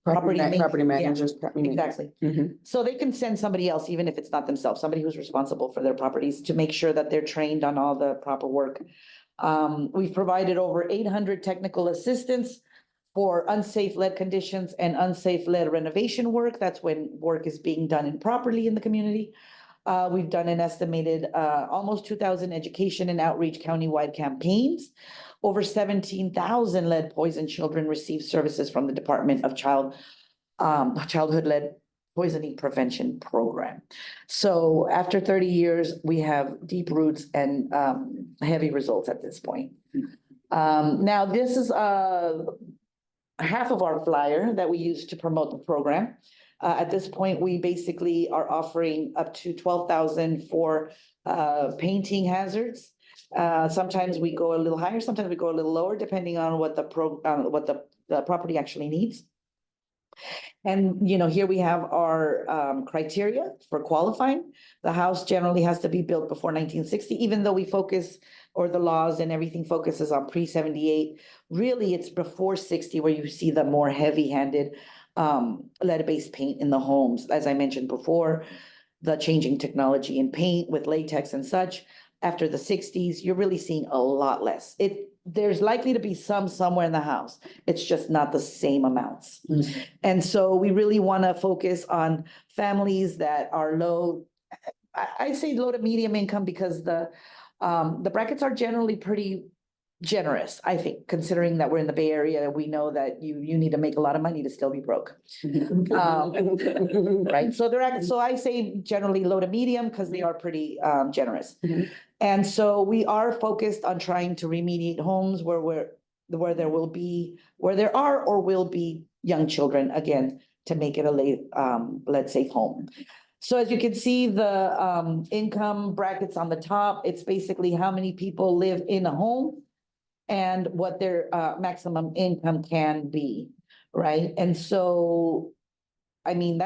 Property Property ma- yeah, managers. exactly. Mhm. So they can send somebody else, even if it's not themselves, somebody who's responsible for their properties, to make sure that they're trained on all the proper work. We've provided over 800 technical assistance for unsafe lead conditions and unsafe lead renovation work. That's when work is being done improperly in the community. We've done an estimated almost 2,000 education and outreach countywide campaigns. Over 17,000 lead poisoned children receive services from the Department of Childhood Lead Poisoning Prevention Program. So after 30 years, we have deep roots and heavy results at this point. Now, this is half of our flyer that we use to promote the program. At this point, we basically are offering up to 12,000 for painting hazards. Sometimes we go a little higher, sometimes we go a little lower, depending on what the property actually needs. And, you know, here we have our criteria for qualifying. The house generally has to be built before 1960, even though we focus, or the laws and everything focuses on pre-78. Really, it's before 60 where you see the more heavy-handed lead-based paint in the homes. As I mentioned before, the changing technology in paint with latex and such. After the 60s, you're really seeing a lot less. There's likely to be some somewhere in the house. It's just not the same amounts. And so we really want to focus on families that are low. I say low to medium income because the brackets are generally pretty generous, I think, considering that we're in the Bay Area. We know that you need to make a lot of money to still be broke. Right, so I say generally low to medium because they are pretty generous. And so we are focused on trying to remediate homes where there are or will be young children, again, to make it a lead safe home. So as you can see, the income brackets on the top, it's basically how many people live in a home and what their maximum income can be, right? And so, I mean,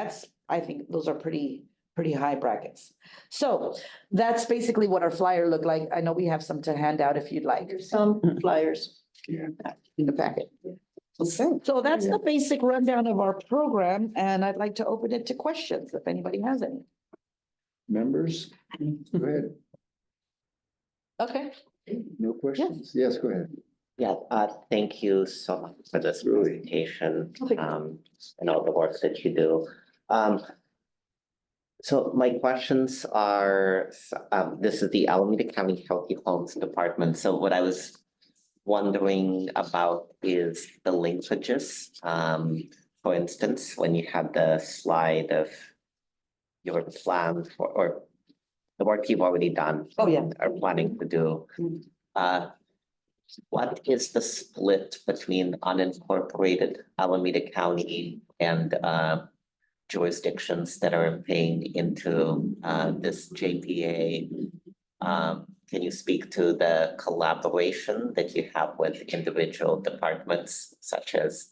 I think those are pretty high brackets. So that's basically what our flyer looked like. I know we have some to hand out if you'd like. There's some flyers. In the packet. So that's the basic rundown of our program, and I'd like to open it to questions if anybody has any. Members, go ahead. Okay. No questions? Yes, go ahead. Yeah, thank you so much for this Really. presentation, Okay. and all the work that you do. So my questions are, this is the Alameda County Healthy Homes Department. So what I was wondering about is the linkages. For instance, when you had the slide of your plan for, or the work you've already done. Oh, yeah. Are planning to do. What is the split between unincorporated Alameda County and jurisdictions that are paying into this JPA? Can you speak to the collaboration that you have with individual departments, such as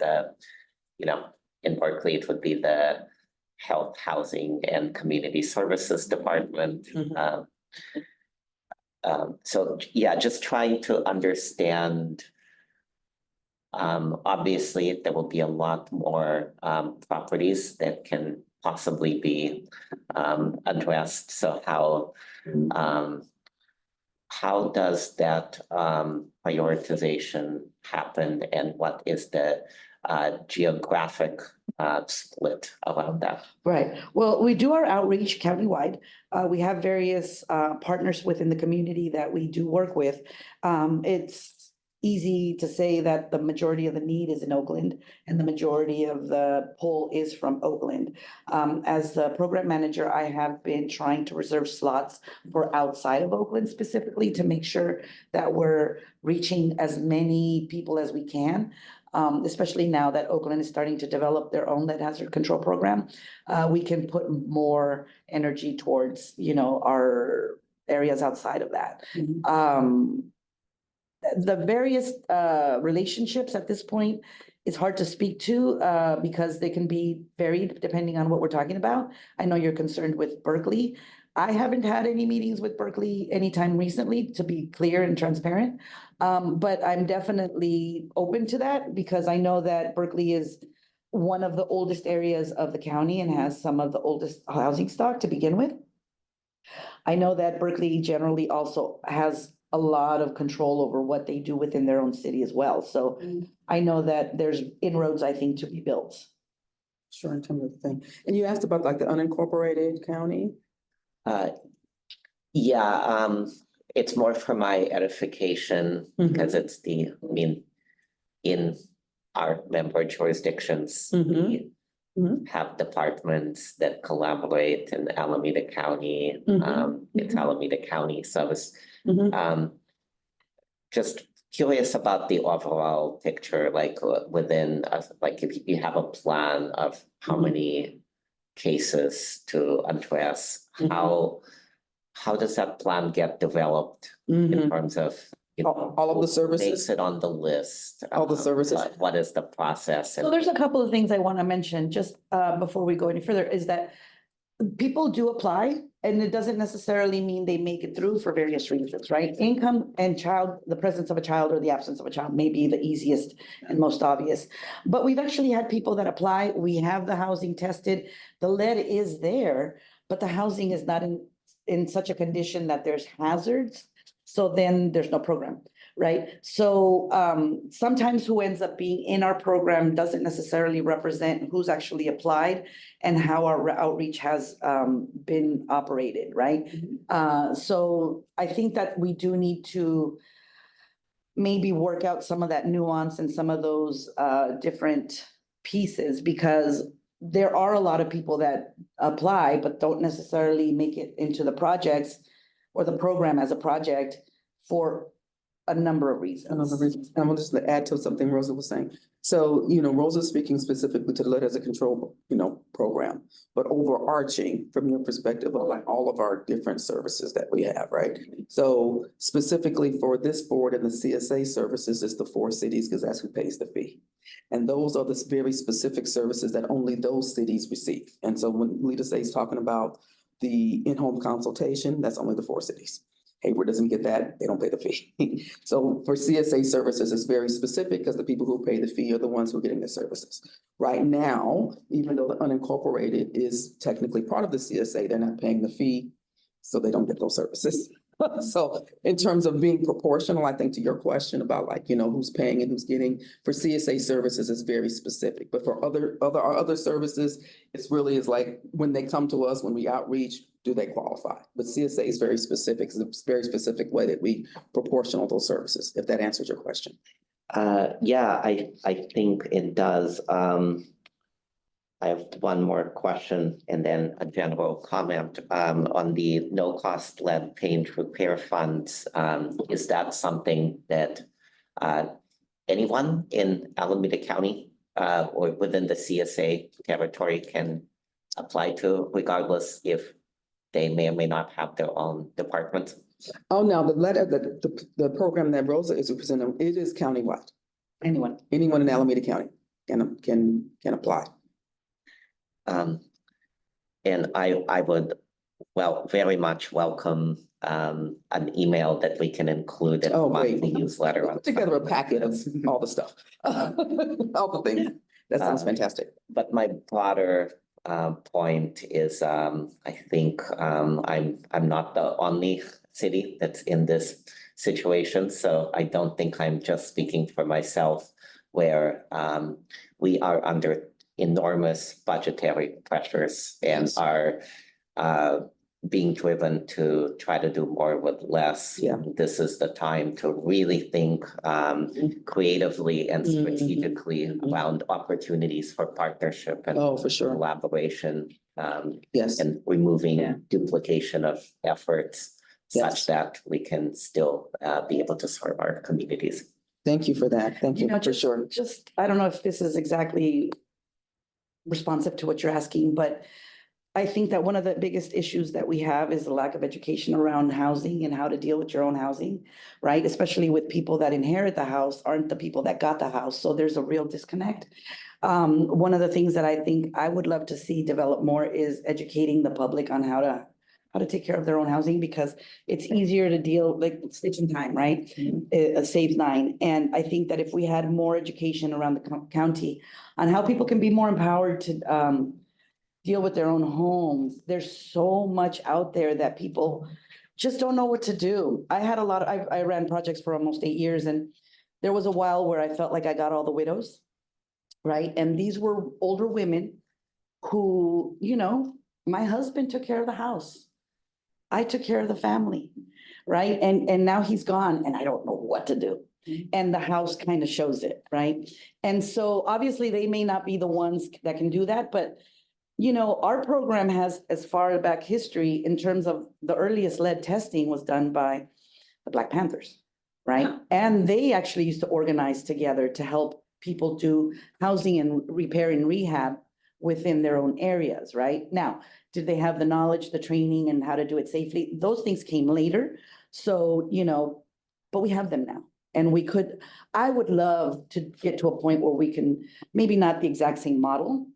in Berkeley, it would be the Health, Housing, and Community Services Department. So yeah, just trying to understand. Obviously, there will be a lot more properties that can possibly be addressed. So how does that prioritization happen, and what is the geographic split around that? Right. Well, we do our outreach countywide. We have various partners within the community that we do work with. It's easy to say that the majority of the need is in Oakland and the majority of the pull is from Oakland. As the program manager, I have been trying to reserve slots for outside of Oakland specifically to make sure that we're reaching as many people as we can. Especially now that Oakland is starting to develop their own lead hazard control program, we can put more energy towards, our areas outside of that. the various relationships at this point is hard to speak to because they can be varied depending on what we're talking about. I know you're concerned with Berkeley. I haven't had any meetings with Berkeley anytime recently, to be clear and transparent. But I'm definitely open to that because I know that Berkeley is one of the oldest areas of the county and has some of the oldest housing stock to begin with. I know that Berkeley generally also has a lot of control over what they do within their own city as well. So I know that there's inroads, I think, to be built. Sure, in terms of the thing. And you asked about like the unincorporated county? Yeah, it's more for my edification because it's in our member jurisdictions, we have departments that collaborate in Alameda County. It's Alameda County, so I was just curious about the overall picture, like within, like if you have a plan of how many cases to address, how does that plan get developed in terms of, All of the who services? makes it on the list? All the services? What is the process? So there's a couple of things I want to mention just before we go any further, is that people do apply and it doesn't necessarily mean they make it through for various reasons, right? Income and child, the presence of a child or the absence of a child may be the easiest and most obvious. But we've actually had people that apply. We have the housing tested. The lead is there, but the housing is not in such a condition that there's hazards. So then there's no program, right? So sometimes who ends up being in our program doesn't necessarily represent who's actually applied and how our outreach has been operated, right? So I think that we do need to maybe work out some of that nuance and some of those different pieces, because there are a lot of people that apply but don't necessarily make it into the projects or the program as a project for a number of reasons. Another reason, I'm gonna just add to something Rosa was saying. So, Rosa's speaking specifically to the lead as a control, program, but overarching from your perspective of like all of our different services that we have, right? So specifically for this board and the CSA services, it's the 4 cities, because that's who pays the fee. And those are the very specific services that only those cities receive. And so when Lita is talking about the in-home consultation, that's only the 4 cities. Hayward doesn't get that, they don't pay the fee. So for CSA services, it's very specific because the people who pay the fee are the ones who are getting the services. Right now, even though the unincorporated is technically part of the CSA, they're not paying the fee, so they don't get those services. So in terms of being proportional, I think to your question about like, who's paying and who's getting, for CSA services is very specific, but for other services, it's really is like when they come to us, when we outreach, do they qualify? But CSA is very specific. It's a very specific way that we proportional those services, if that answers your question. Yeah, I think it does. I have one more question and then a general comment on the no-cost lead paint repair funds. Is that something that anyone in Alameda County or within the CSA territory can apply to, regardless if they may or may not have their own department? Oh, no, the program that Rosa is representing, it is countywide. Anyone in Alameda County can apply. And I would, very much welcome an email that we can include in Oh, the great. monthly newsletter. Put together a packet of all the stuff, all the things. That sounds fantastic. But my broader point is, I think I'm not the only city that's in this situation, so I don't think I'm just speaking for myself, where we are under enormous budgetary pressures and are being driven to try to do more with less. Yeah. This is the time to really think creatively and strategically around opportunities for partnership and Oh, for sure. collaboration, Yes. and removing duplication of efforts Yes. such that we can still be able to serve our communities. Thank you for that. Thank you for sure. Just, I don't know if this is exactly responsive to what you're asking, but I think that one of the biggest issues that we have is the lack of education around housing and how to deal with your own housing, right? Especially with people that inherit the house aren't the people that got the house. So there's a real disconnect. One of the things that I think I would love to see develop more is educating the public on how to take care of their own housing, because it's easier to deal, like stitch in time, right? It saves 9. And I think that if we had more education around the county on how people can be more empowered to deal with their own homes. There's so much out there that people just don't know what to do. I ran projects for almost 8 years, and there was a while where I felt like I got all the widows, right? And these were older women who, my husband took care of the house. I took care of the family, right? And now he's gone and I don't know what to do. And the house kind of shows it, right? And so obviously they may not be the ones that can do that, but our program has as far back history in terms of the earliest lead testing was done by the Black Panthers, right? And they actually used to organize together to help people do housing and repair and rehab within their own areas, right? Now, did they have the knowledge, the training, and how to do it safely? Those things came later. So, but we have them now. And I would love to get to a point where we can, maybe not the exact same model,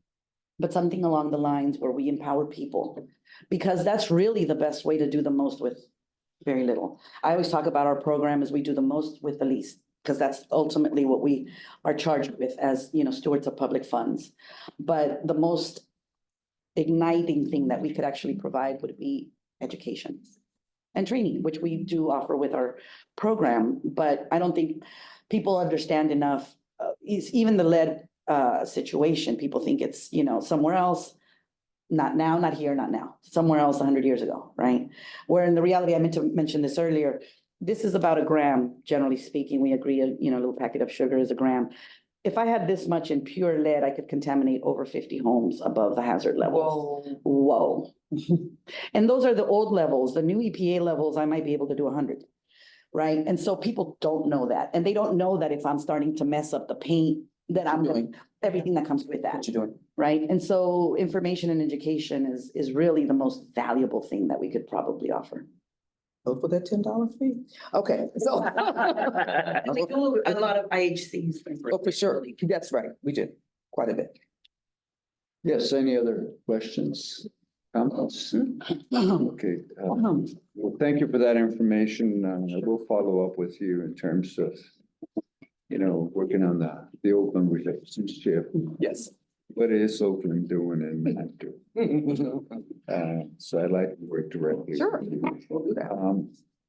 but something along the lines where we empower people, because that's really the best way to do the most with very little. I always talk about our program as we do the most with the least, because that's ultimately what we are charged with as, stewards of public funds. But the most igniting thing that we could actually provide would be education and training, which we do offer with our program. But I don't think people understand enough, even the lead situation. People think it's, somewhere else, not now, not here, not now, somewhere else 100 years ago, right? Where in the reality, I meant to mention this earlier, this is about a gram, generally speaking. We agree, a little packet of sugar is a gram. If I had this much in pure lead, I could contaminate over 50 homes above the hazard levels. Whoa. And those are the old levels. The new EPA levels, I might be able to do 100. Right? And so people don't know that. And they don't know that if I'm starting to mess up the paint, that I'm doing everything that comes with that. What you doing? Right? And so information and education is really the most valuable thing that we could probably offer. Go for that $10 fee. Okay, so. And we do a lot of IHCs. Oh, for sure. That's right. We did quite a bit. Yes, any other questions, comments? Okay, well, thank you for that information. We'll follow up with you in terms of, working on the Oakland relationship. Yes. What is Oakland doing and not doing? So I'd like to work directly. Sure, with you. we'll do that.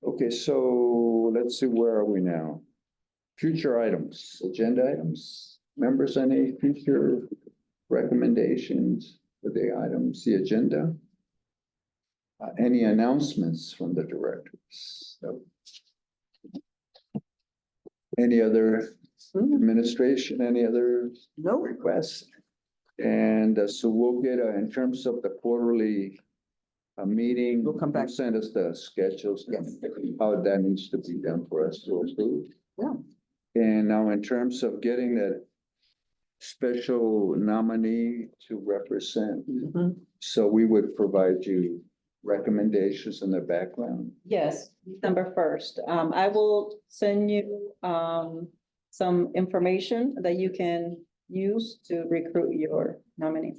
Okay, so let's see, where are we now? Future items, agenda items, members, any future recommendations for the items, the agenda? Any announcements from the directors? No. Any other administration, any other requests? And so we'll get, in terms of the quarterly meeting. We'll come back. Send us the schedules. Yes. How that needs to be done for us to approve. Yeah. And now in terms of getting that special nominee to represent, so we would provide you recommendations in the background. Yes, December 1st. I will send you some information that you can use to recruit your nominee.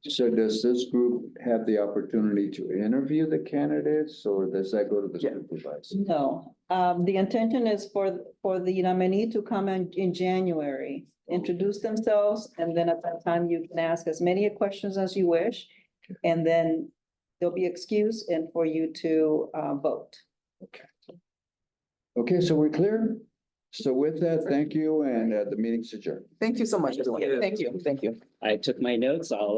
So does this group have the opportunity to interview the candidates, or does that go to the supervisor? No, the intention is for the nominee to come in January, introduce themselves, and then at that time you can ask as many questions as you wish. And then there'll be excuse and for you to vote. Okay, so we're clear? So with that, thank you, and the meeting's adjourned. Thank you so much, everyone. Thank you. Thank you. I took my notes. I'll